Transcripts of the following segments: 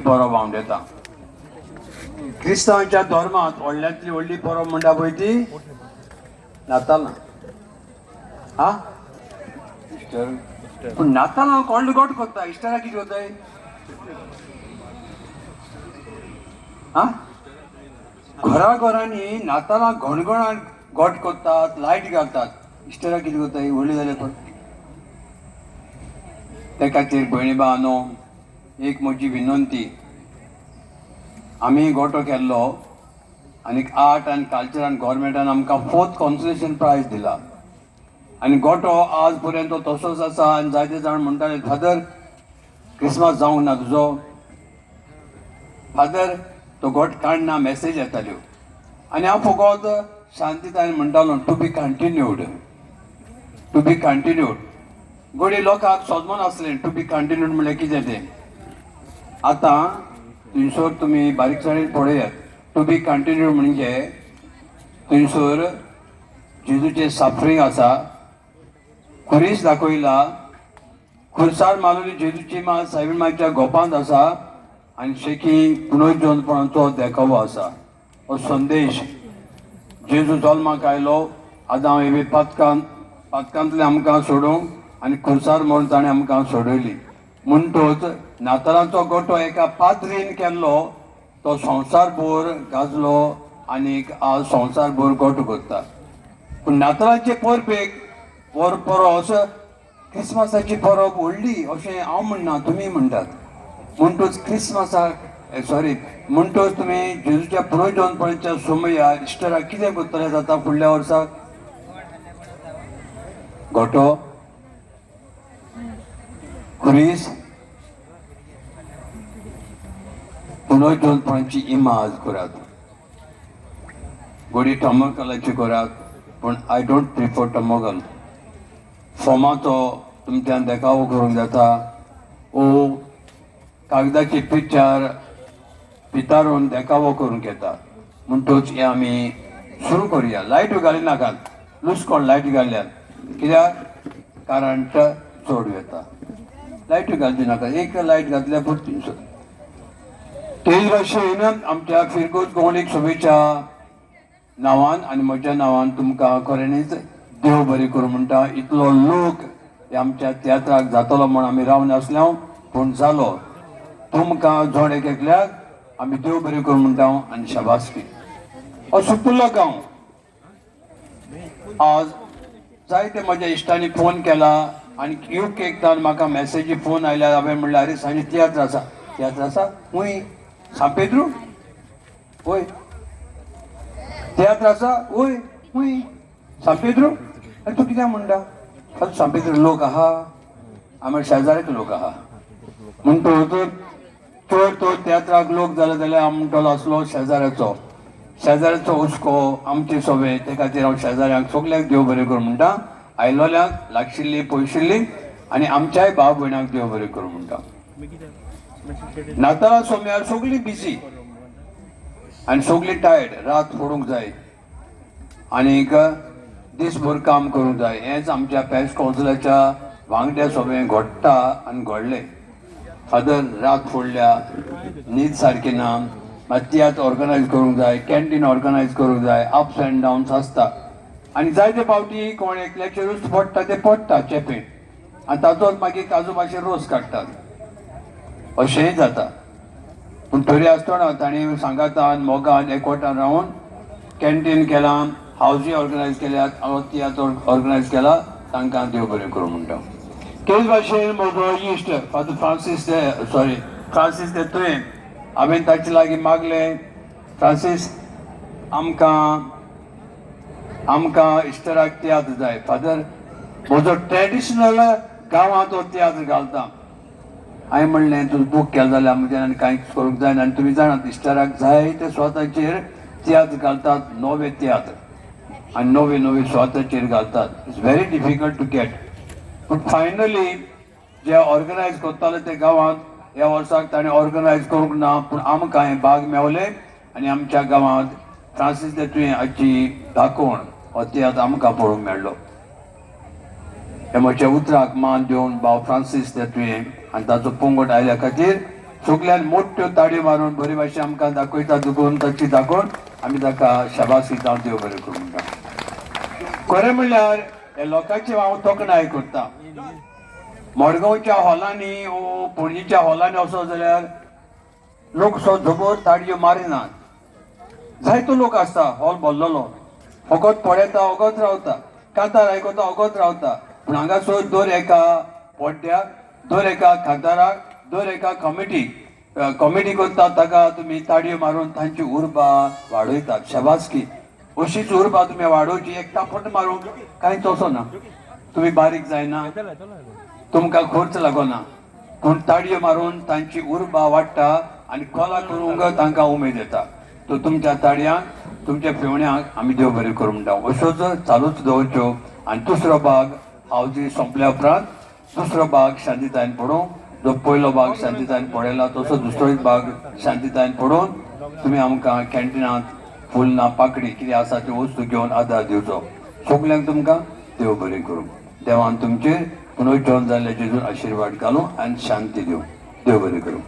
परब हांव येता. क्रिस्तांवांच्या धर्मांत व्हडल्यांतली व्हडली परब म्हणटा पळय ती नातालां. हा इस्टर. पूण नातालां व्हडलो गोठ करता, इस्टराक कितें करताय? हा घरा घरांनी नातालां घणघणाट गोठ करतात, लायट घालतात. इस्टराक कितें करताय? व्हडली जाल्यार पण त्या खातीर भयणी भावांनो, एक म्हजी विनंती, आमी गोठो केल्लो आनी आर्ट आनी कल्चरान गोवोरमेंटान आमकां 4th कॉन्सोलेशन प्रायज दिला आनी गोठो आज पर्यंत तसोच आसा. आनी जायते जाण म्हणटाले फादर क्रिसमस जावंक ना तुजो, फादर तो गोठ काडना, मॅसेज येताल्यो. आनी हांव फकत शांतीतायेन म्हणटालो to be continued, to be continued. गोडी लोकांक सोजमोन आसलें टू बी कंटिन्यूड म्हणल्यार कितें तें. आतां थंयसर तुमी बारीकसाणेन पळयात, टू बी कंटिन्यूड म्हणजे थंयसर जेजूचें सफरींग आसा, खुरीस दाखयला, खुर्सार मारलेली जेजूची माळ सायबीण मांयच्या गोपांत आसा आनी शेकी पुनर्जन्मपणाचो देखावो आसा. हो संदेश जेजू जल्माक आयलो, आदां एवे पातकांतले आमकां सोडूंक आनी खुर्सार म्हूण ताणें आमकां सोडयली. म्हणटूच नातालांचो गोठो एका पाद्रीन केल्लो, तो संवसारभर गाजलो आनीक आज संवसारभर गोठो करता. पूण नातालांचे परबेक वर परस क्रिस्मसाची परब व्हडली अशें हांव म्हणना, तुमी म्हणटात. म्हणटूच क्रिस्मसाक म्हणटूच तुमी जेजूच्या पुनर्जन्मपणाच्या सोमयार इस्टराक कितें करतले जाता फुडल्या वर्साक? गोठो, खुरीस, पुनर्जन्मपणाची इमाज करात. गोडी टमकलाची करात, पूण आय डोंट प्रिफर टमकल. फॉर्माचो तुमच्यान देखावो करूंक जाता, ओ कागदाची पिक्चर पितारून देखावो करूंक येता. म्हणटूच हे आमी सुरू करुया. लायट घाली नाकात, लुस्कोन लायट घाल्यात. कित्याक? करंट चड येता. लायट घालची नाका, एक लायट घातल्यार पुरती. तेच भाशेन आमच्या फिरकोज गोवणीक शुभेच्छा नांवान आनी म्हज्या नांवान तुमकां खऱ्यांनीच देव बरें करूं म्हणटा. इतलो लोक आमच्या तियात्राक जातलो म्हूण आमी रावन आसल्यो, पूण जालो. तुमकां जोड एक एकल्याक आमी देव बरें करूं म्हणटा आनी शाबासकी. सुकुल्लो गांव आज जायते म्हज्या इश्टांनी फोन केला आनी एकदां म्हाका मॅसेजी फोन आयल्या. हांवें म्हणलें अरे सांजे तियात्र आसा. तियात्र आसा खूंय? सांपेद्रू? वय. तियात्र आसा? वय. खूंय? सांपेद्रू? आनी तूं कित्याक म्हणटा? सांपेद्रू लोक आहा, आमी शेजाऱ्याक लोक आहा. म्हणटूच चड तो तियात्राक लोक जाले जाल्यार हांव म्हणटलो आसलो शेजाऱ्याचो हुस्को आमचे सोबे. ते खातीर हांव शेजाऱ्यांक सगल्यांक देव बरें करूं म्हणटा. आयलोल्यांक लागशिल्ली पयशिल्ली आनी आमच्याय भाव भयणांक देव बरें करूं म्हणटा. नाताळा सोम्यार सगळीं बिजी आनी सगळीं टायर्ड. रात फोडूंक जाय आनीक दीसभर काम करूंक जाय. हेंच आमच्या पॅरिस कावन्सिलाच्या वांगड्या सोबें घडटा आनी घडलें. फादर रात फोडल्या, न्हीद सारकी ना, तियात्र ऑर्गनायज करूंक जाय, कॅन्टीन ऑर्गनायज करूंक जाय, अप्स एंड डावन्स आसता. आनी जायते फावटी कोण एकल्याचें रूच पडटा तें पडटा चेपेन आनी ताचोच मागीर काजू भाशेन रोस काडटात. अशेंय जाता. पूण तरी आसतना तांणी सांगातान मोगान एकवटान रावन कॅन्टीन केलां, हावजी ऑर्गनायज केल्यात, तियात्र ऑर्गनायज केला. तांकां देव बरें करूं म्हणटा. तेच भाशेन म्हजो इश्ट फादर फ्रांसीस ते तुवें हांवें ताचे लागीं मागलें, फ्रांसीस आमकां इस्टराक तियात्र जाय. फादर म्हजो ट्रेडिशनल गांवांचो तियात्र घालता. हांवें म्हणलें तुजो बूक केलो जाल्यार म्हज्यान आनी कांयच करूंक जायना. आनी तुमी जाणात इस्टराक जाय ते स्वाताचेर तियात्र घालतात, नवे तियात्र आनी नवे नवे स्वाताचेर घालतात. It's very difficult to get. पूण फायनली जे ऑर्गनायज करताले ते गांवांत ह्या वर्साक ताणें ऑर्गनायज करूंक ना. पूण आमकां हें भाग मेवलें आनी आमच्या गांवांत फ्रांसीस दे तुवें हाची दाखोवण हो तियात्र आमकां पळोवंक मेळ्ळो. हे म्हज्या उतराक मान दिवन भाव फ्रांसीस दे तुवें आनी ताचो पंगड आयल्या खातीर सगल्यान मोठ्यो ताळयो मारून बरे भाशेन आमकां दाखयता दुखोवन तशी दाखोवन आमी ताका शाबास दिता देव बरें करूं म्हणटा. खरें म्हणल्यार हे लोकांची हांव तोखणाय करता. मडगांवच्या हॉलांनी वो पणजीच्या हॉलांनी वचो जाल्यार लोक सो झोबोर ताळयो मारिनात. जायतो लोक आसता हॉल भरलेलो, फकत पळयता वगत रावता, कांतार आयकता वगत रावता. पूण हांगासर दर एका पड्ड्याक, दर एका कांताराक, दर एका कॉमेडी करता ताका तुमी ताळयो मारून तांची उर्बा वाडयतात. शाबासकी. अशीच उर्बा तुमी वाडोवची. एक तापट मारूंक कांयच वचना, तुमी बारीक जायना, तुमकां खर्च लागना. पूण ताळयो मारून तांची उर्बा वाडटा आनी कला करूंक तांकां उमेद येता. तो तुमच्या ताळयांक तुमच्या पेवण्यांक आमी देव बरें करूं म्हणटा. अश्योच चालूच दवरच्यो. आनी दुसरो भाग हांव जी सोंपल्या उपरांत दुसरो भाग शांतीतायेन पडोवंक, जो पयलो भाग शांतीतायेन पडयला तसो दुसरो भाग शांतीतायेन पडोवन तुमी आमकां कॅन्टिनांत फुलना पाकडी कितें आसा त्यो वस्तू घेवन आदार दिवचो. सगल्यांक तुमकां देव बरें करूं. देवान तुमचेर पुनर्जन्म जाल्ले जेजून आशिर्वाद घालूं आनी शांती दिवं. देव बरें करूं.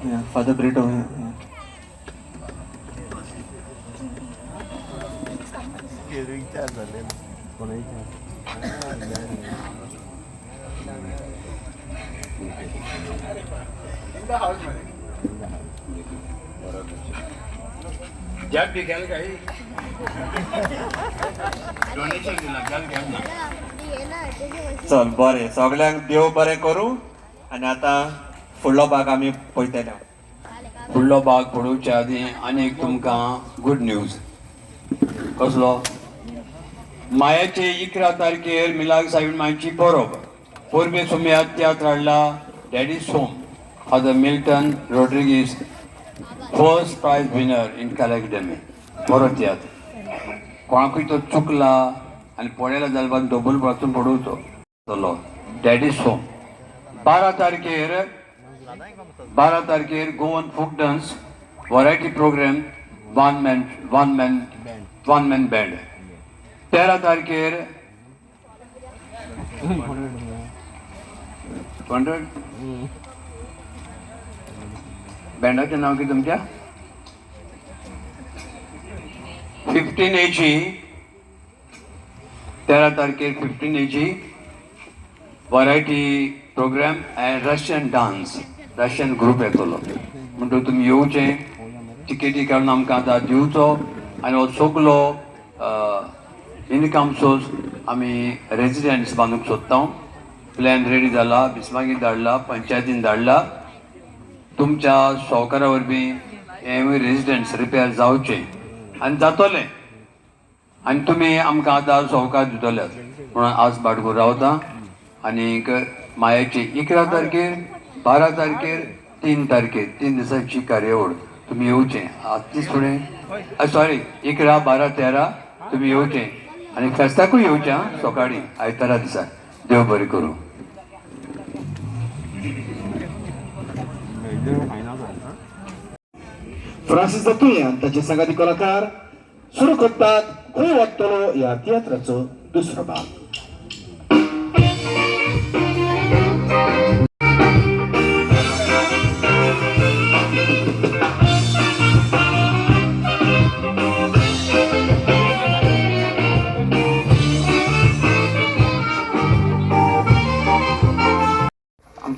Yeah, Father Brito. चल बरें, सगळ्यांक देव बरें करूं. आनी आतां फुडलो भाग आमी पळयतले. फुडलो भाग पळोवच्या आदीं आनी एक तुमकां गूड न्यूज. कसलो? मायाचे 11 तारखेर मिलाग साहेब मांची परब पोरबे सोम्या तियात्र हाडला daddy's home. Father Milton Rodrigues, first prize winner in Kala Academy. बरो तियात्र. कोणाकूय तो चुकला आनी पळयला जाल्यार डबल वाचून पडोवचो. Daddy's home. 12 तारखेर Goan folk dance variety programme one man band. 13 तारखेर 100 बँडाचें नांव कितें तुमच्या? 15 एजी. 13 तारखेर 15 एजी variety programme and Russian dance. Russian group येतलो म्हणटून तुमी येवचें. टिकेटी काडून आमकां आतां दिवचो आनी हो सगलो इनकम सोर्स आमी रेजिडेंट्स बांदूंक सोदता. प्लॅन रेडी जाला, बिस्मागीर धाडला, पंचायतीन धाडला. तुमच्या सहकारा वरवीं हे रेजिडेंट्स रिपेर जावचे आनी जातले आनी तुमी आमकां आदार सहकार दितले म्हणून आज बाटगूर रावता. आनीक मायाची 11 तारखेर, 12 तारखेर, 3 तारखेर 3 दिसांची कार्यावळ. तुमी येवचें. आतांच फुडें सॉरी 11, 12, 13 तुमी येवचें आनी फेस्ताकूय येवचें. सकाळीं आयतारा दिसा. देव बरें करूं. फ्रांसीस दत्तुयान ताचे संगाती कलाकार सुरू करतात खंय वाडटलो ह्या तियात्राचो दुसरो भाग.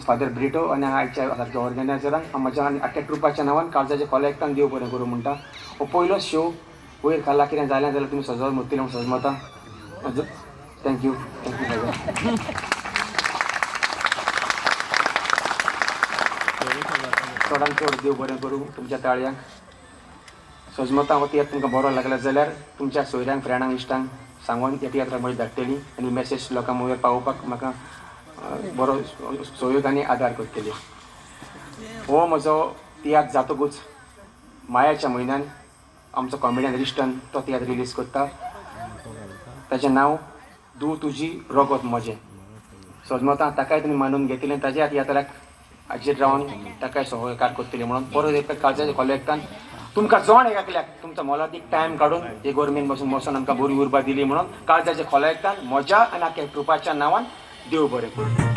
फादर ब्रिटो आनी आयच्या सारक्या ऑर्गनायझरांक म्हज्या आनी आख्या ट्रुपाच्या नांवान काळजाच्या कॉलेक्टांक देव बरें करूं म्हणटा. हो पयलो शो वयर काडला. कितें जालें जाल्यार तुमी सजोवन मुत्तीले म्हूण सजमता. थँक्यू चडांत चड देव बरें करूं तुमच्या ताळयांक. सजमता हो तियात्र तुमकां बरो लागला जाल्यार तुमच्या सोयऱ्यांक, फ्रेंडांक, इश्टांक सांगून ह्या तियात्राक म्हजी धाडटली आनी मॅसेज लोकांक वयर पावोवपाक म्हाका बरो सहयोग आनी आदार करतली. हो म्हजो तियात्र जातकूच मायाच्या म्हयन्यान आमचो कॉमेडियन रिश्टन तो तियात्र रिलीज करता. ताचें नांव तूं तुजी रगत म्हजें. सजमतां ताकाय तुमी मानून घेतलें ताच्या तियात्राक हाजेर रावन ताकाय सहकार करतली म्हणून परत एक काळजाच्या कॉलेक्टान तुमकां जोण एकल्याक तुमचो मोलादीक टायम काडून हे गोरमेंट बसून आमकां बरी उर्बा दिली म्हणून काळजाच्या खोलायतान म्हज्या आनी आख्या कृपाच्या नांवान देव बरें करूं.